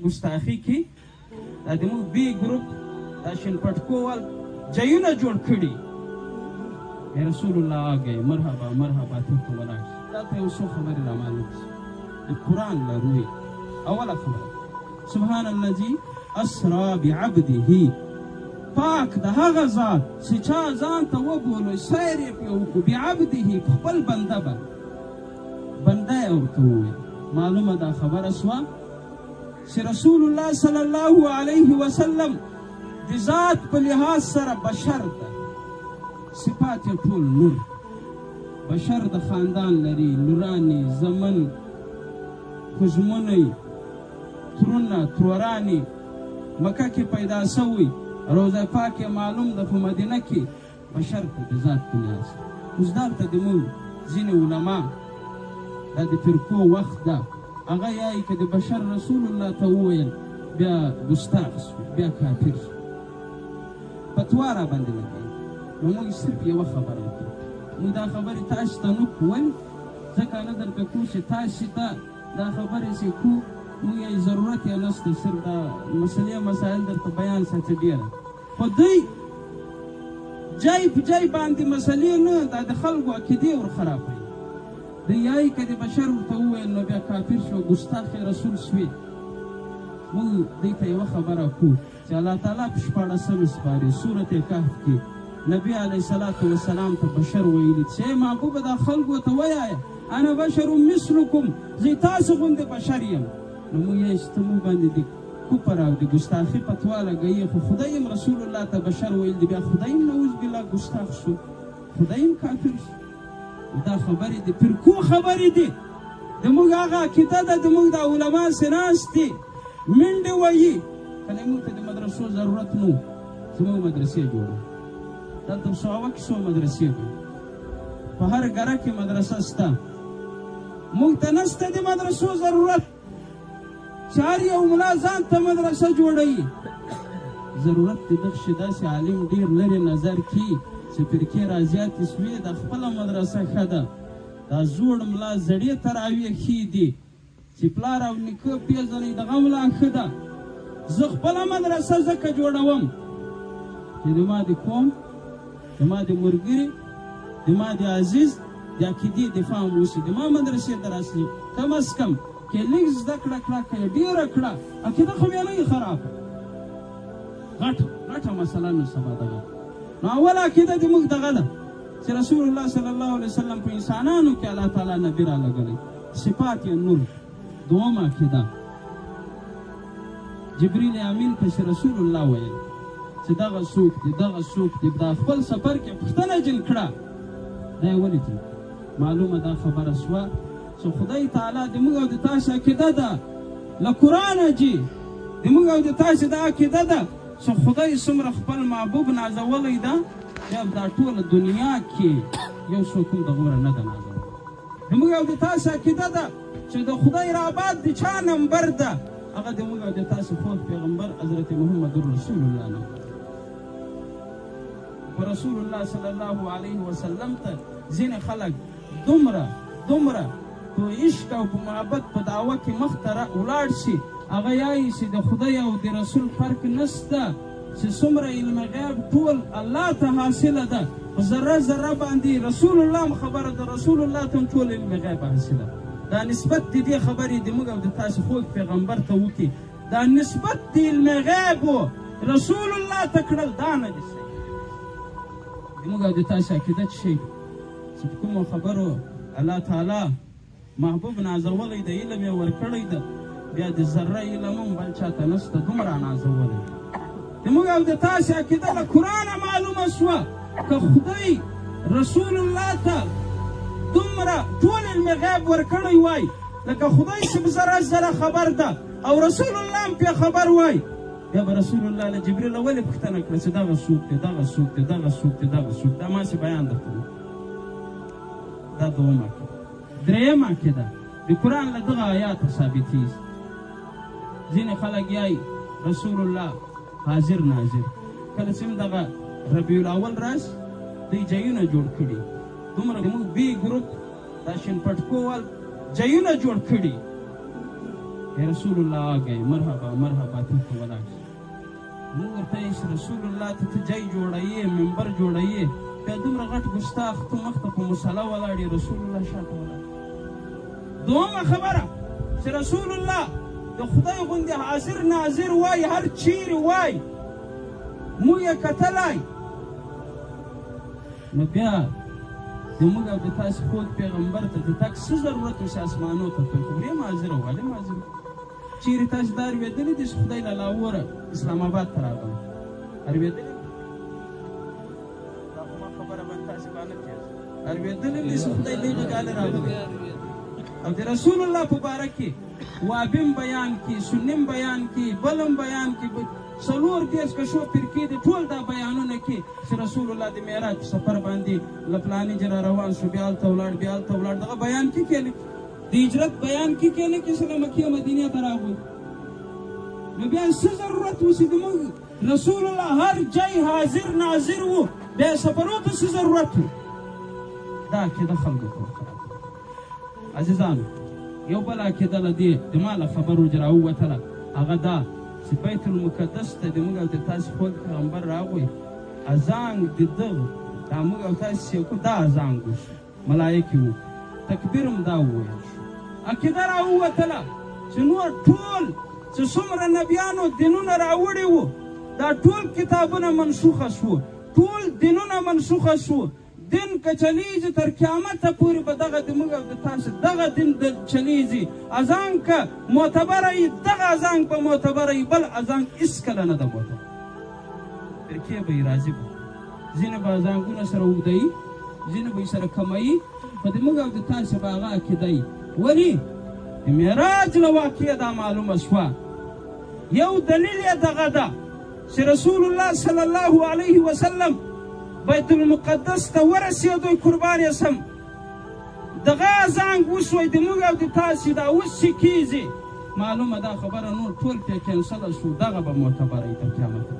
ګستاخي کې دا زموږ بي ګروپ دا شنپټکوال ځایونه جوړ کړي. رسول الله آگئے مرحبا مرحبا ته ولاړ شي. دا ته یو څو خبرې رامعلوم شي. د قرآن لروي اوله خبره سبحان الذي اسرا بعبده، پاک د هغه ذات چې چا ځان ته وبولو سیر یې پرې وکړو بعبده خپل بنده بنده یې ورته وویل. معلومه دا خبره سوه چې رسول الله صلی الله علیه وسلم د ذات په لحاظ سره بشر ده، صفات یې ټول نور. بشر د خاندان لري، لورانې، زمن، خزمونی، ترونه، ترورانې، مکه کې پیدا سوی، روضه پاک یې معلوم ده په مدینه کې. بشر ته د ذات په لحاظ اوس دلته زموږ ځینې علما دا د فرقو وخت ده، هغه یایي که د بشر رسول الله ته وویل بیا ګستاخ شو، بیا کافر شو، فتوا را باندې لګوي. نو موږ صرف یوه خبره وکړو، موږ دا خبرې تاسو ته نه کوو، ځکه نه درته کوو چې تاسو ته دا خبرې چې کوو موږ یې ضرورت یې نشته، صرف دا مسلې مسایل درته بیان ساتي ډېره. خو دوی جای په جای باندې مسلې نه، دا د خلکو عقیدې ور خرابوي. د یایي که د بشر ورته وویل نو بیا کافر شو، ګستاخ رسول شوې. موږ دوی ته یوه خبره کوو چې الله تعالی په 14 سپارې سورت کهف کې نبي علیه الصلاة وسلام ته بشر ویلي چې محبوبه دا خلکو ته ویایه انا بشر مثلکم، زه تاسو غوندې بشر یم. نو موږ یې چې ته موږ باندې د کفر او د ګستاخي فتوا لګوي، خو خدای یم رسول الله ته بشر ویل دي، بیا خدای یم نعوذ بالله ګستاخ شو، خدای یم کافر شو. دا خبرې د فرقو خبرې دي، زموږ هغه عقیده ده، زموږ د علما چې ناست دي منډې وهي. کنه موږ ته د مدرسو ضرورت نه و، زموږ مدرسې جوړو، دلته په صحابه کې څو مدرسې دي، په هر ګره کې مدرسه شته. موږ ته نشته د مدرسو ضرورت چې هر یو ملا ځان ته مدرسه جوړوي. ضرورت د دغه شي داسې عالم ډېر لرې نظر کړي چې فرقې رازیاتې شوې، د خپله مدرسه ښه ده، دا زوړ ملا زړې تراویح ښې دي چې پلار او نیکه پېژنئ، دغه ملا ښه ده. زه خپله مدرسه ځکه جوړوم چې د ما د قوم، د ما د ملګري، د ما د عزیز د عقیدې دفاع وشي. د ما مدرسې ته راسي کم از کم که لږ زده کړه کړه، که یې ډېره کړه، عقیده خو بیا نه یې خرابه. غټه مسله نو سبا دغه نو اول عقیده زموږ دغه ده چې رسول الله صلی الله علیه وسلم په انسانانو کې الله تعالی نبي را لګولی، صفات یې نور. دومه عقیده جبریل امین پسې رسول الله ویل چې دغه څوک دی، دغه څوک دی. دا خپل سفر کې پوښتنه جن کړه، دا یې ولې جن معلومه دا خبره سوه چې خدای تعالی زموږ او د تاسو عقیده ده له قرآنه جي، زموږ او د تاسو دا عقیده ده چې خدای څومره خپل محبوب نازولی ده، بیا دا ټوله دنیا کې یو څوک هم د غوره نه ده نازولی. زموږ او د تاسو عقیده ده چې د خدای راباد د چا نمبر ده، هغه زموږ او د تاسو خوږ پیغمبر حضرت محمد رسول الله نه. په رسول الله صلی الله علیه وسلم ته ځینې خلک دومره په عشق او په محبت په دعوه کې مخته ولاړ شي، هغه یایي چې د خدای او د رسول فرق نشته، چې څومره علم غیب ټول الله ته حاصله ده، په ذره ذره باندې رسول الله هم خبره ده، رسول الله ته هم ټول علم غیب حاصله. دا نسبت د دې خبرې د موږ او د تاسو خوږ پیغمبر ته وکړي، دا نسبت د علم غیبو رسول الله ته کړل، دا نه دي صحیح. د موږ او د تاسو عقیده چې شي چې په کومو خبرو الله تعالی محبوب نازولی د علم یې ورکړی ده، بیا د ذره علم هم بل چاته نشته، دومره نازولی. د موږ او د تاسو عقیده له قرآنه معلومه شوه که خدای رسول الله ته دومره ټول علم غیب ورکړی وای، لکه خدای چې په ذره خبر ده او رسول الله هم پرې خبر وای، بیا به رسول الله له جبریل ولې پوښتنه کړه چې دغه څوک دی، دغه څوک دی، دغه څوک دی، دغه څوک دا ماسې بیان درته وکړو. دا دومه عقیده. درېیمه عقیده د قرآن له دغه آیاته ثابتېږي. ځینې خلک یایي رسول الله حاضر ناظر، کله چې دغه ربیع الاول راشي دوی ځایونه جوړ کړي، دومره زموږ بي ګروپ دا شنپټکوال ځایونه جوړ کړي، رسول الله آگئ مرحبا مرحبا ته ولاړ شي. موږ ورته یې چې رسول الله ته ته جای جوړوې منبر جوړوې بیا دومره غټ ګستاخ ته مخ ته په مصله ولاړ یې رسول الله شاته ولاړ. دویمه خبره چې رسول الله د خدای غوندې حاضر ناظر وای هر چیرې وای مو یې کتلی نو بیا د موږ او د تاسې خود پیغمبر ته د تګ څه ضرورت و چې اسمانو ته تلل خو ډېر حاضر و ولې حاضر چیرې تاسې دا اورېدلي دي چې خدای له لاهوره اسلام آباد ته راغلی اورېدلي دا خو ما خبره باندې تاسې باندې کېږي اورېدلي دي چې خدای دې غاله راغلی او د رسول الله په باره کې وابم بیان کی سنیم بیان کی بلم بیان کی څلور دیرش کشو فرقې دي ټول دا بیانونه کې چې رسول الله د معراج په سفر باندې له فلاني ځای را روان شو بیا هلته ولاړ بیا هلته ولاړ دغه بیان کې کېلی د هجرت بیان کې کېلی چې څنګه مکې او مدینې ته راغلو نو بیا څه ضرورت و چې زموږ رسول الله هر ځای حاضر ناظر و بیا سفرو ته څه ضرورت و دا عقیده خلکو ته خراب عزیزانو یو بله عقیده له دې د ما له خبرو چې راووتله هغه دا چې بیت المقدس ته د موږ او د تاسې خوږ پیغمبر راغی اذان د دغه دا موږ او تاسې چې وکړو دا اذان وشو ملایکې وو تکبیر هم دا وویل شو عقیده راووتله چې نور ټول چې څومره نبیانو دینونه راوړي وو دا ټول کتابونه منسوخه شو ټول دینونه منسوخه شو دین که چلیږي تر قیامته پورې به دغه د موږ او د تاسې دغه دین چلیږي اذان که معتبره وي دغه اذان به معتبره وي بل اذان هېڅکله نه ده معتبره فرقې به یې راضي به ځینې به اذانګونه سره اوږدوي ځینې به یې سره کموي خو د موږ او د تاسې به هغه عقیده وي ولې د معراج له واقعې دا معلومه شوه یو دلیل یې دغه ده چې رسول الله صلی الله علیه وسلم بیت المقدس ته ورسېدو قربان یې سم دغه اذان وشوی د موږ او د تاسې دا اوس چې کېږي معلومه دا خبره نور ټول پرې کینسله شو دغه به معتبره وي تر قیامته